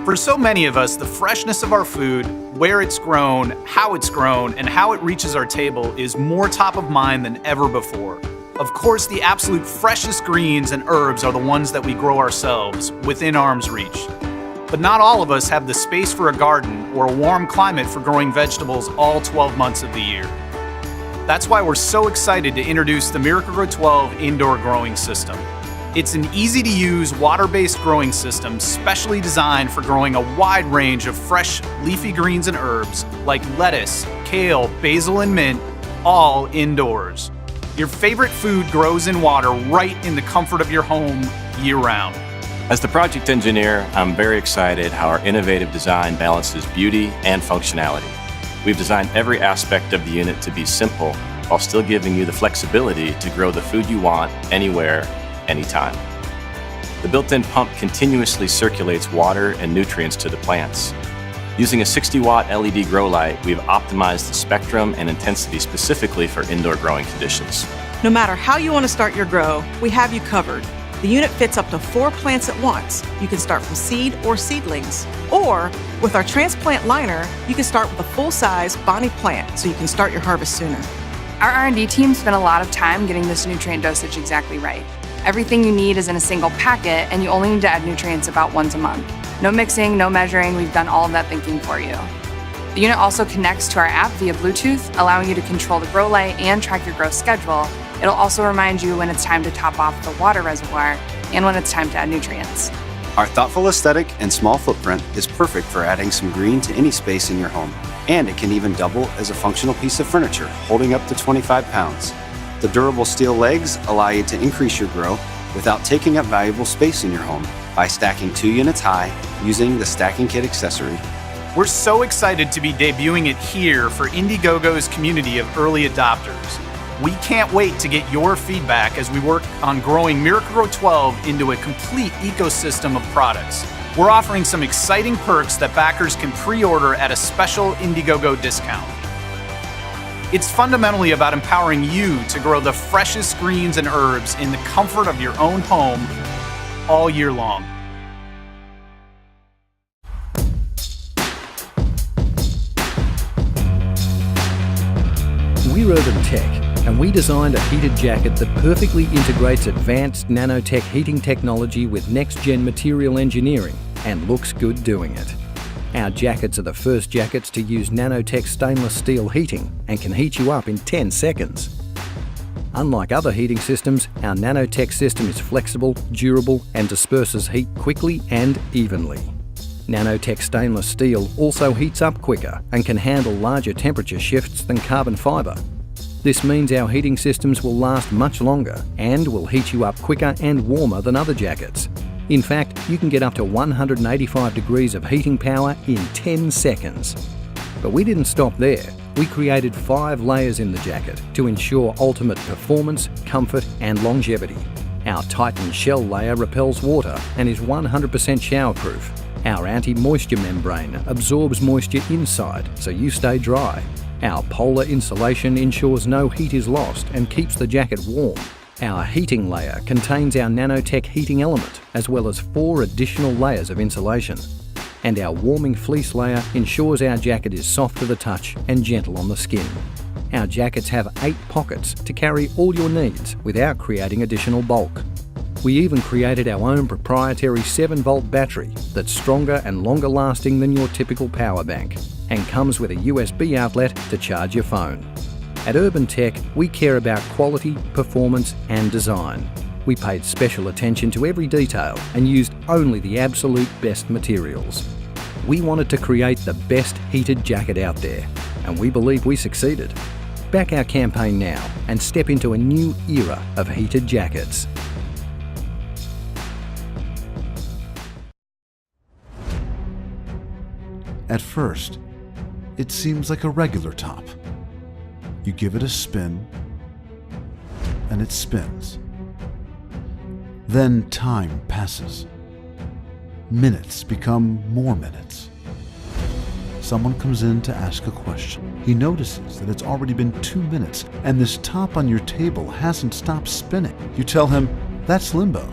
For so many of us, the freshness of our food, where it's grown, and how it reaches our table is more top of mind than ever before. Of course, the absolute freshest greens and herbs are the ones that we grow ourselves, within arm's reach. But not all of us have the space for a garden or a warm climate for growing vegetables all 12 months of the year. That's why we're so excited to introduce the Miracle-Gro 12 Indoor Growing System. It's an easy-to-use, water-based growing system specially designed for growing a wide range of fresh, leafy greens and herbs like lettuce, kale, basil, and mint, all indoors. Your favorite food grows in water right in the comfort of your home year-round. As the project engineer, I'm very excited how our innovative design balances beauty and functionality. We've designed every aspect of the unit to be simple while still giving you the flexibility to grow the food you want anywhere, anytime. The built-in pump continuously circulates water and nutrients to the plants. Using a 60-watt LED grow light, we've optimized the spectrum and intensity specifically for indoor growing conditions. No matter how you want to start your grow, we have you covered. The unit fits up to 4 plants at once. You can start from seed or seedlings. Or, with our transplant liner, you can start with a full-size Bonnie plant so you can start your harvest sooner. Our R&D team spent a lot of time getting this nutrient dosage exactly right. Everything you need is in a single packet, and you only need to add nutrients about once a month. No mixing, no measuring, we've done all of that thinking for you. The unit also connects to our app via Bluetooth, allowing you to control the grow light and track your growth schedule. It'll also remind you when it's time to top off the water reservoir and when it's time to add nutrients. Our thoughtful aesthetic and small footprint is perfect for adding some green to any space in your home. And it can even double as a functional piece of furniture, holding up to 25 pounds. The durable steel legs allow you to increase your grow without taking up valuable space in your home by stacking 2 units high using the Stacking Kit accessory. We're so excited to be debuting it here for Indiegogo's community of early adopters. We can't wait to get your feedback as we work on growing Miracle-Gro 12 into a complete ecosystem of products. We're offering some exciting perks that backers can pre-order at a special Indiegogo discount. It's fundamentally about empowering you to grow the freshest greens and herbs in the comfort of your own home all year long. We're Urban Tech, and we designed a heated jacket that perfectly integrates advanced nanotech heating technology with next-gen material engineering and looks good doing it. Our jackets are the first jackets to use nanotech stainless steel heating and can heat you up in 10 seconds. Unlike other heating systems, our nanotech system is flexible, durable, and disperses heat quickly and evenly. Nanotech stainless steel also heats up quicker and can handle larger temperature shifts than carbon fibre. This means our heating systems will last much longer and will heat you up quicker and warmer than other jackets. In fact, you can get up to 185 degrees of heating power in 10 seconds. But we didn't stop there. We created 5 layers in the jacket to ensure ultimate performance, comfort and longevity. Our Titan shell layer repels water and is 100% showerproof. Our anti-moisture membrane absorbs moisture inside so you stay dry. Our polar insulation ensures no heat is lost and keeps the jacket warm. Our heating layer contains our nanotech heating element, as well as 4 additional layers of insulation. And our warming fleece layer ensures our jacket is soft to the touch and gentle on the skin. Our jackets have 8 pockets to carry all your needs without creating additional bulk. We even created our own proprietary 7-volt battery that's stronger and longer lasting than your typical power bank, and comes with a USB outlet to charge your phone. At Urban Tech, we care about quality, performance and design. We paid special attention to every detail and used only the absolute best materials. We wanted to create the best heated jacket out there, and we believe we succeeded. Back our campaign now and step into a new era of heated jackets. At first, it seems like a regular top. You give it a spin, and it spins. Then time passes. Minutes become more minutes. Someone comes in to ask a question. He notices that it's already been 2 minutes, and this top on your table hasn't stopped spinning. You tell him, that's limbo,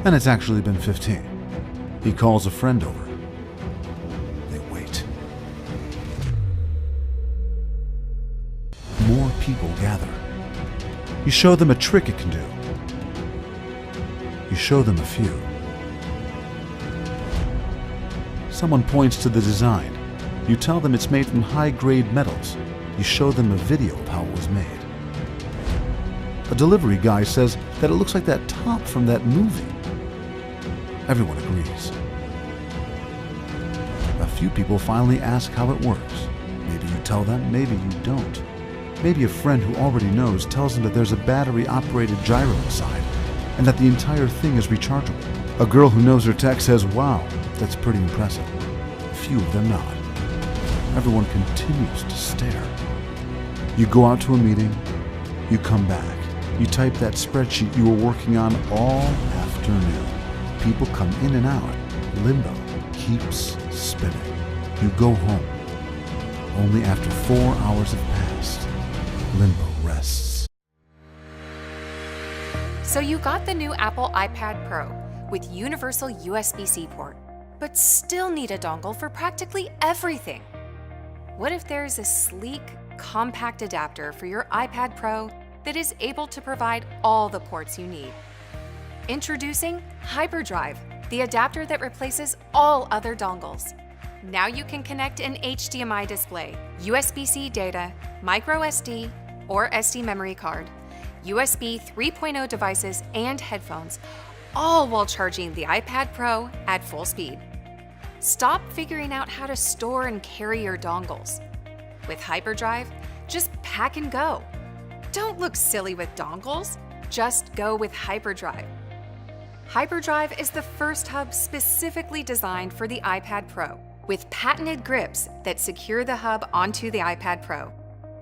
and it's actually been 15. He calls a friend over, people gather. You show them a trick it can do. You show them a few. Someone points to the design. You tell them it's made from high-grade metals. You show them a video of how it was made. A delivery guy says that it looks like that top from that movie. Everyone agrees. A few people finally ask how it works. Maybe you tell them, maybe you don't. Maybe a friend who already knows tells them that there's a battery-operated gyro inside and that the entire thing is rechargeable. A girl who knows her tech says, wow, that's pretty impressive. A few of them nod. Everyone continues to stare. You go out to a meeting, you come back, you type that spreadsheet you were working on all afternoon. People come in and out. Limbo keeps spinning. You go home. Only after 4 hours have passed, Limbo rests. So you got the new Apple iPad Pro with universal USB-C port, but still need a dongle for practically everything. What if there's a sleek, compact adapter for your iPad Pro that is able to provide all the ports you need? Introducing HyperDrive, the adapter that replaces all other dongles. Now you can connect an HDMI display, USB-C data, microSD or SD memory card, USB 3.0 devices, and headphones, all while charging the iPad Pro at full speed. Stop figuring out how to store and carry your dongles. With HyperDrive, just pack and go. Don't look silly with dongles, just go with HyperDrive. HyperDrive is the first hub specifically designed for the iPad Pro, with patented grips that secure the hub onto the iPad Pro.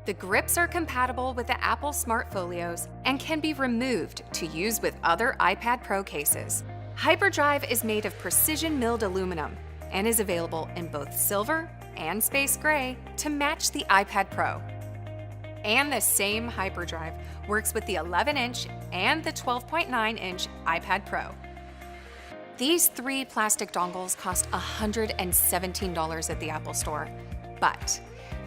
The grips are compatible with the Apple Smart Folios and can be removed to use with other iPad Pro cases. HyperDrive is made of precision milled aluminum and is available in both silver and space gray to match the iPad Pro. And the same HyperDrive works with the 11-inch and the 12.9-inch iPad Pro. These 3 plastic dongles cost $117 at the Apple Store, but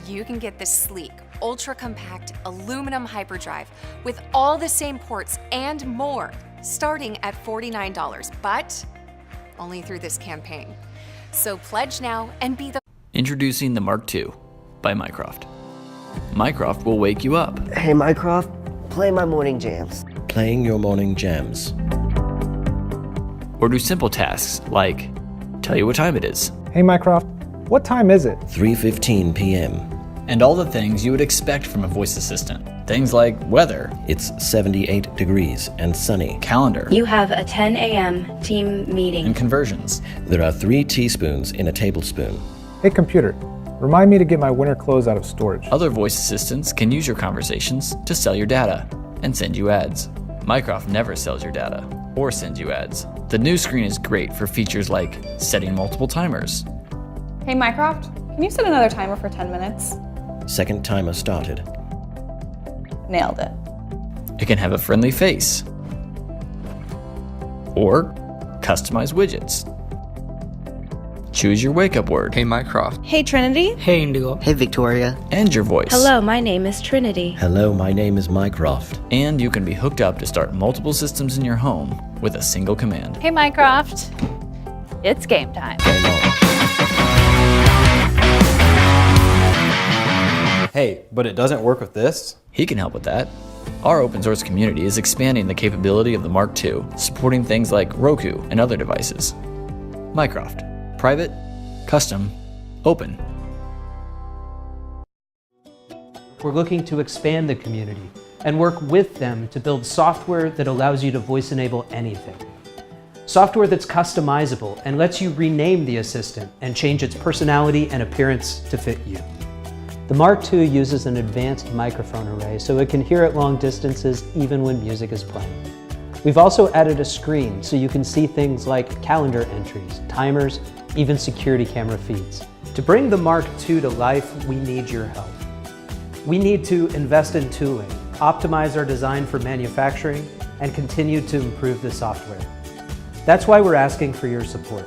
you can get the sleek, ultra-compact aluminum HyperDrive with all the same ports and more, starting at $49, but only through this campaign. So pledge now and be the Introducing the Mark II by Mycroft. Mycroft will wake you up. Hey Mycroft, play my morning jams. Playing your morning jams. Or do simple tasks like tell you what time it is. Hey Mycroft, what time is it? 3:15 p.m. And all the things you would expect from a voice assistant. Things like weather. It's 78 degrees and sunny. Calendar. You have a 10 a.m. team meeting. And conversions. There are 3 teaspoons in a tablespoon. Hey computer, remind me to get my winter clothes out of storage. Other voice assistants can use your conversations to sell your data and send you ads. Mycroft never sells your data or sends you ads. The new screen is great for features like setting multiple timers. Hey Mycroft, can you set another timer for 10 minutes? Second timer started. Nailed it. It can have a friendly face. Or customize widgets. Choose your wake-up word. Hey Mycroft. Hey Trinity. Hey Indigo. Hey Victoria. And your voice. Hello, my name is Trinity. Hello, my name is Mycroft. And you can be hooked up to start multiple systems in your home with a single command. Hey Mycroft. It's game time. Game on. Hey, but it doesn't work with this? He can help with that. Our open source community is expanding the capability of the Mark II, supporting things like Roku and other devices. Mycroft. Private, custom, open. We're looking to expand the community and work with them to build software that allows you to voice enable anything. Software that's customizable and lets you rename the assistant and change its personality and appearance to fit you. The Mark II uses an advanced microphone array so it can hear at long distances even when music is playing. We've also added a screen so you can see things like calendar entries, timers, even security camera feeds. To bring the Mark II to life, we need your help. We need to invest in tooling, optimize our design for manufacturing, and continue to improve the software. That's why we're asking for your support.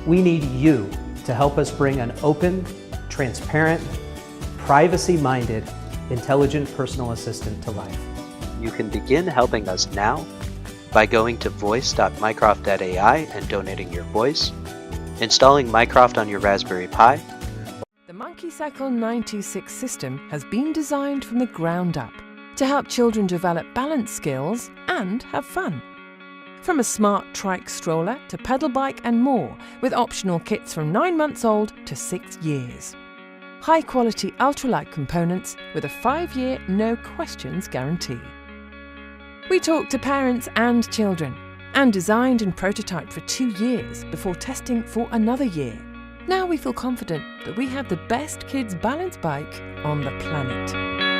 We need you to help us bring an open, transparent, privacy-minded, intelligent personal assistant to life. You can begin helping us now by going to voice.mycroft.ai and donating your voice, installing Mycroft on your Raspberry Pi. The MonkeyCycle 926 system has been designed from the ground up to help children develop balance skills and have fun. From a smart trike stroller to pedal bike and more, with optional kits from 9 months old to 6 years. High quality ultralight components with a 5-year no questions guarantee. We talked to parents and children and designed and prototyped for 2 years before testing for another year. Now we feel confident that we have the best kids balance bike on the planet.